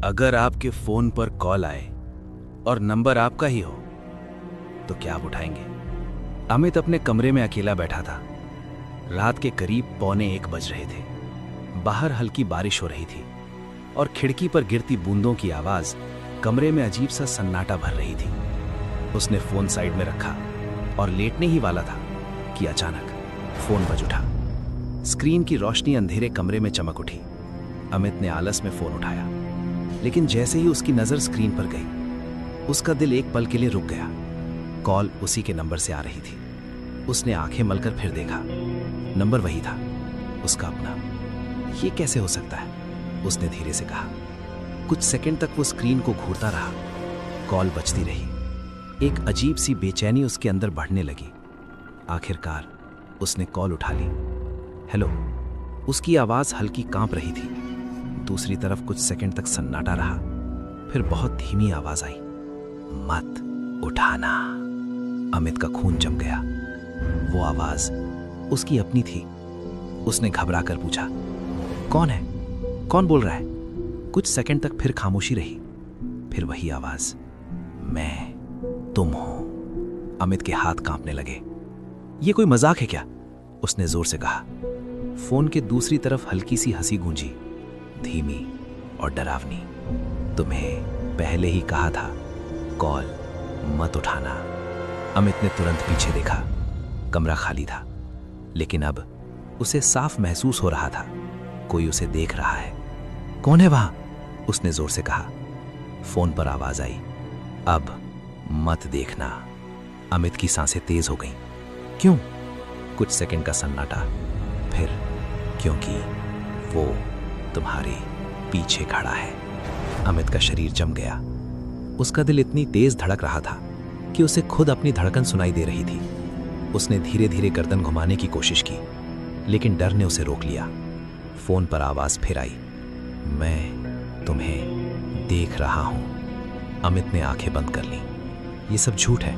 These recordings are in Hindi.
अगर आपके फोन पर कॉल आए और नंबर आपका ही हो तो क्या आप उठाएंगे? अमित अपने कमरे में अकेला बैठा था। रात के करीब 12:45 बज रहे थे। बाहर हल्की बारिश हो रही थी और खिड़की पर गिरती बूंदों की आवाज कमरे में अजीब सा सन्नाटा भर रही थी। उसने फोन साइड में रखा और लेटने ही वाला था कि अचानक फोन बज उठा। स्क्रीन की रोशनी अंधेरे कमरे में चमक उठी। अमित ने आलस में फोन उठाया, लेकिन जैसे ही उसकी नजर स्क्रीन पर गई, उसका दिल एक पल के लिए रुक गया। कॉल उसी के नंबर से आ रही थी। उसने आंखें मलकर फिर देखा। नंबर वही था, उसका अपना। ये कैसे हो सकता है? उसने धीरे से कहा। कुछ सेकंड तक वो स्क्रीन को घूरता रहा। कॉल बजती रही। एक अजीब सी बेचैनी उसके अंदर बढ़ने लगी। आखिरकार उसने कॉल उठा ली। हेलो। उसकी आवाज हल्की कांप रही थी। दूसरी तरफ कुछ सेकंड तक सन्नाटा रहा। फिर बहुत धीमी आवाज आई, मत उठाना। अमित का खून जम गया। वो आवाज उसकी अपनी थी। उसने घबरा कर पूछा, कौन है? कौन बोल रहा है? कुछ सेकंड तक फिर खामोशी रही। फिर वही आवाज, मैं तुम हो। अमित के हाथ कांपने लगे। ये कोई मजाक है क्या? उसने जोर से कहा। फोन के दूसरी तरफ हल्की सी हंसी गूंजी, धीमी और डरावनी। तुम्हें पहले ही कहा था कॉल मत उठाना। अमित ने तुरंत पीछे देखा। कमरा खाली था, लेकिन अब उसे साफ महसूस हो रहा था कोई उसे देख रहा है। कौन है वहां? उसने जोर से कहा। फोन पर आवाज आई, अब मत देखना। अमित की सांसें तेज हो गईं। क्यों? कुछ सेकंड का सन्नाटा। फिर, क्योंकि वो तुम्हारे पीछे खड़ा है। अमित का शरीर जम गया। उसका दिल इतनी तेज धड़क रहा था कि उसे खुद अपनी धड़कन सुनाई दे रही थी। उसने धीरे धीरे गर्दन घुमाने की कोशिश की, लेकिन डर ने उसे रोक लिया। फोन पर आवाज फिर आई, मैं तुम्हें देख रहा हूं। अमित ने आंखें बंद कर ली। ये सब झूठ है,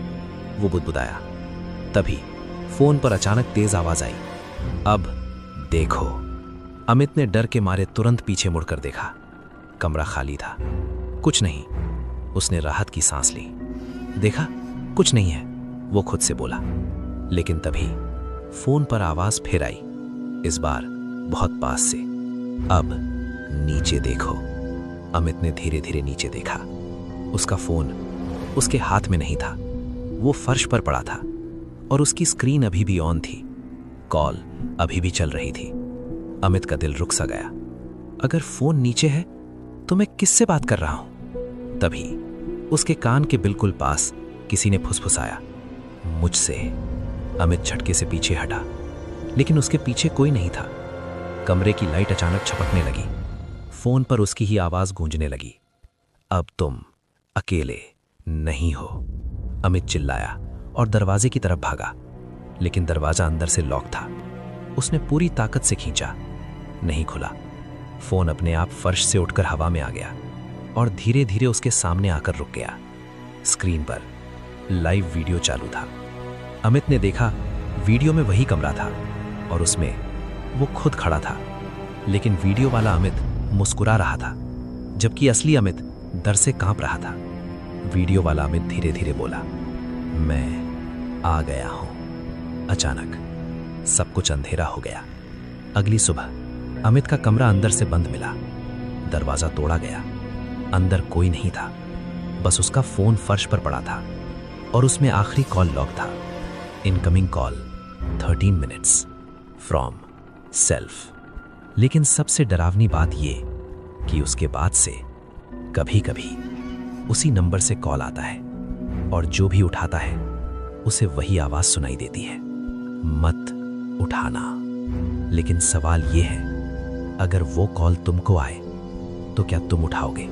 वो बुदबुदाया। तभी फोन पर अचानक तेज आवाज आई, अब देखो। अमित ने डर के मारे तुरंत पीछे मुड़कर देखा। कमरा खाली था, कुछ नहीं। उसने राहत की सांस ली। देखा, कुछ नहीं है, वो खुद से बोला। लेकिन तभी फोन पर आवाज फिर आई, इस बार बहुत पास से, अब नीचे देखो। अमित ने धीरे धीरे नीचे देखा। उसका फोन उसके हाथ में नहीं था, वो फर्श पर पड़ा था और उसकी स्क्रीन अभी भी ऑन थी। कॉल अभी भी चल रही थी। अमित का दिल रुक सा गया। अगर फोन नीचे है तो मैं किससे बात कर रहा हूं? तभी उसके कान के बिल्कुल पास किसी ने फुसफुसाया, मुझसे। अमित झटके से पीछे हटा, लेकिन उसके पीछे कोई नहीं था। कमरे की लाइट अचानक झपकने लगी। फोन पर उसकी ही आवाज गूंजने लगी, अब तुम अकेले नहीं हो। अमित चिल्लाया और दरवाजे की तरफ भागा, लेकिन दरवाजा अंदर से लॉक था। उसने पूरी ताकत से खींचा, नहीं खुला। फोन अपने आप फर्श से उठकर हवा में आ गया और धीरे धीरे उसके सामने आकर रुक गया। स्क्रीन पर लाइव वीडियो चालू था। अमित ने देखा, वीडियो में वही कमरा था और उसमें वो खुद खड़ा था, लेकिन वीडियो वाला अमित मुस्कुरा रहा था, जबकि असली अमित डर से कांप रहा था। वीडियो वाला अमित धीरे धीरे बोला, मैं आ गया हूं। अचानक सब कुछ अंधेरा हो गया। अगली सुबह अमित का कमरा अंदर से बंद मिला। दरवाजा तोड़ा गया। अंदर कोई नहीं था, बस उसका फोन फर्श पर पड़ा था और उसमें आखिरी कॉल लॉग था, incoming call 13 minutes from self. लेकिन सबसे डरावनी बात ये कि उसके बाद से कभी कभी उसी नंबर से कॉल आता है और जो भी उठाता है उसे वही आवाज सुनाई देती है, मत उठाना। लेकिन सवाल यह है, अगर वो कॉल तुमको आए तो क्या तुम उठाओगे?